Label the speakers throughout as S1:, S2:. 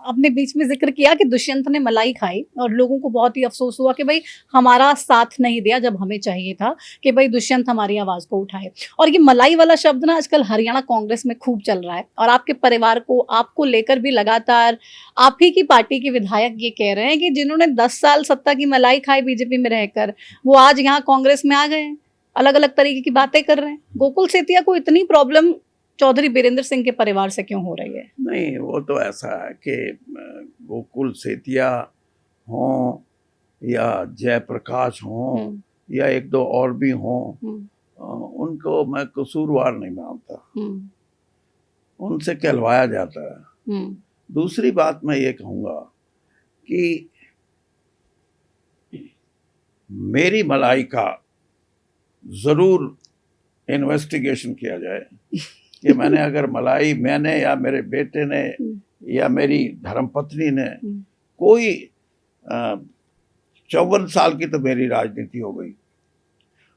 S1: आपने बीच में जिक्र किया कि दुष्यंत ने मलाई खाई और लोगों को बहुत ही अफसोस हुआ कि भाई हमारा साथ नहीं दिया जब हमें चाहिए था कि भाई दुष्यंत हमारी आवाज को उठाए। और ये मलाई वाला शब्द ना आजकल हरियाणा कांग्रेस में खूब चल रहा है और आपके परिवार को आपको लेकर भी लगातार आप ही की पार्टी के विधायक ये कह रहे हैं कि जिन्होंने 10 साल सत्ता की मलाई खाई बीजेपी में रहकर, वो आज यहाँ कांग्रेस में आ गए हैं, अलग अलग तरीके की बातें कर रहे हैं। गोकुल सेतिया को इतनी प्रॉब्लम चौधरी बीरेंद्र सिंह के परिवार से क्यों हो रही है?
S2: नहीं, वो तो ऐसा है कि गोकुल सेतिया हों या जयप्रकाश हों या एक दो और भी हों, उनको मैं कसूरवार नहीं मानता, उनसे कहलवाया जाता है। दूसरी बात मैं ये कहूँगा कि मेरी मलाई का जरूर इन्वेस्टिगेशन किया जाए कि मैंने अगर मलाई मैंने या मेरे बेटे ने या मेरी धर्मपत्नी ने कोई 54 साल की तो मेरी राजनीति हो गई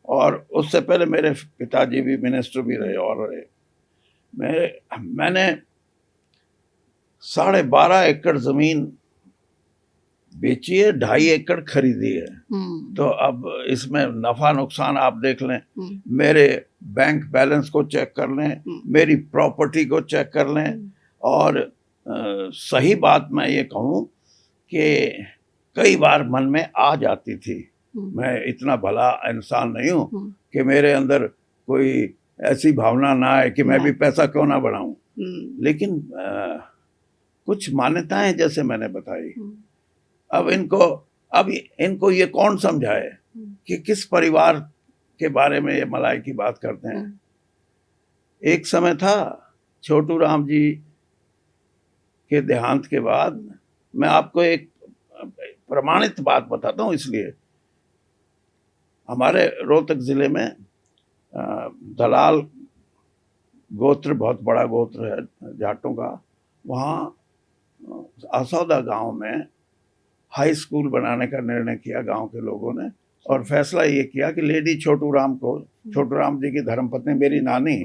S2: और उससे पहले मेरे पिताजी भी मिनिस्टर भी रहे और रहे। मैंने 12.5 एकड़ जमीन बेची है, 2.5 एकड़ खरीदी है। तो अब इसमें नफा नुकसान आप देख लें, मेरे बैंक बैलेंस को चेक कर लें, मेरी प्रॉपर्टी को चेक कर लें। और सही बात मैं ये कहूँ कि कई बार मन में आ जाती थी, मैं इतना भला इंसान नहीं हूँ कि मेरे अंदर कोई ऐसी भावना ना आए कि मैं भी पैसा क्यों ना बनाऊं। लेकिन कुछ मान्यताएं जैसे मैंने बताई, अब इनको ये कौन समझाए कि किस परिवार के बारे में ये मलाई की बात करते हैं। एक समय था छोटू राम जी के देहांत के बाद, मैं आपको एक प्रमाणित बात बताता हूँ, इसलिए हमारे रोहतक जिले में दलाल गोत्र, बहुत बड़ा गोत्र है जाटों का, वहाँ आसौदा गांव में हाई स्कूल बनाने का निर्णय किया गांव के लोगों ने और फैसला ये किया कि लेडी छोटू राम को, छोटू राम जी की धर्मपत्नी मेरी नानी,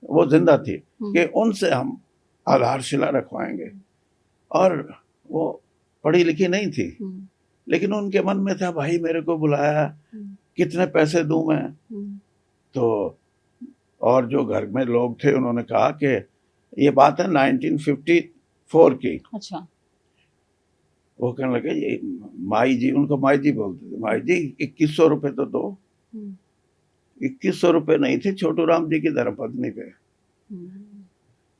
S2: वो जिंदा थी, कि उनसे हम आधारशिला रखवाएंगे। और वो पढ़ी लिखी नहीं थी, लेकिन उनके मन में था भाई मेरे को बुलाया, कितने पैसे दूं मैं। तो और जो घर में लोग थे उन्होंने कहा कि ये बात है 1954 की।
S1: अच्छा।
S2: वो कहने लगे ये माई जी, उनको माई जी बोलते थे, माई जी 2100 रुपये तो दो। 2100 रुपये नहीं थे छोटू राम जी की धर्मपत्नी पे,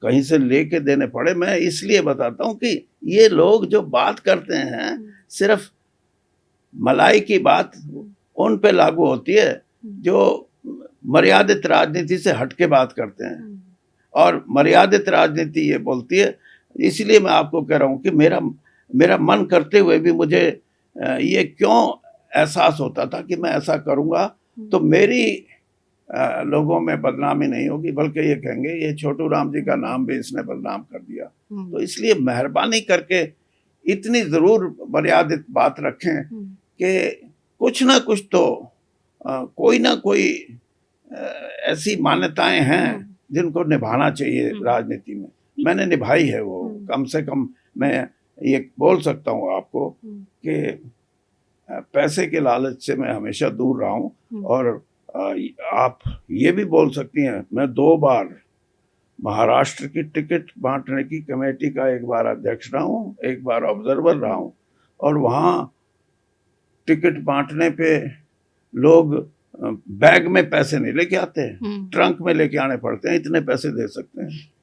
S2: कहीं से लेके देने पड़े। मैं इसलिए बताता हूँ कि ये लोग जो बात करते हैं सिर्फ मलाई की बात उन पे लागू होती है जो मर्यादित राजनीति से हटके बात करते हैं। और मर्यादित राजनीति ये बोलती है, इसलिए मैं आपको कह रहा हूँ कि मेरा मन करते हुए भी मुझे ये क्यों एहसास होता था कि मैं ऐसा करूँगा तो मेरी लोगों में बदनामी नहीं होगी, बल्कि ये कहेंगे ये छोटू राम जी का नाम भी इसने बदनाम कर दिया। तो इसलिए मेहरबानी करके इतनी जरूर मर्यादित बात रखें कि कुछ ना कुछ तो कोई ना कोई ऐसी मान्यताएं हैं जिनको निभाना चाहिए राजनीति में। मैंने निभाई है वो, कम से कम मैं ये बोल सकता हूँ आपको कि पैसे के लालच से मैं हमेशा दूर रहा हूँ। और आप ये भी बोल सकती हैं, मैं 2 बार महाराष्ट्र की टिकट बांटने की कमेटी का एक बार अध्यक्ष रहा हूँ, एक बार ऑब्जर्वर रहा हूँ। और वहाँ टिकट बांटने पे लोग बैग में पैसे नहीं लेके आते, ट्रंक में लेके आने पड़ते हैं, इतने पैसे दे सकते हैं।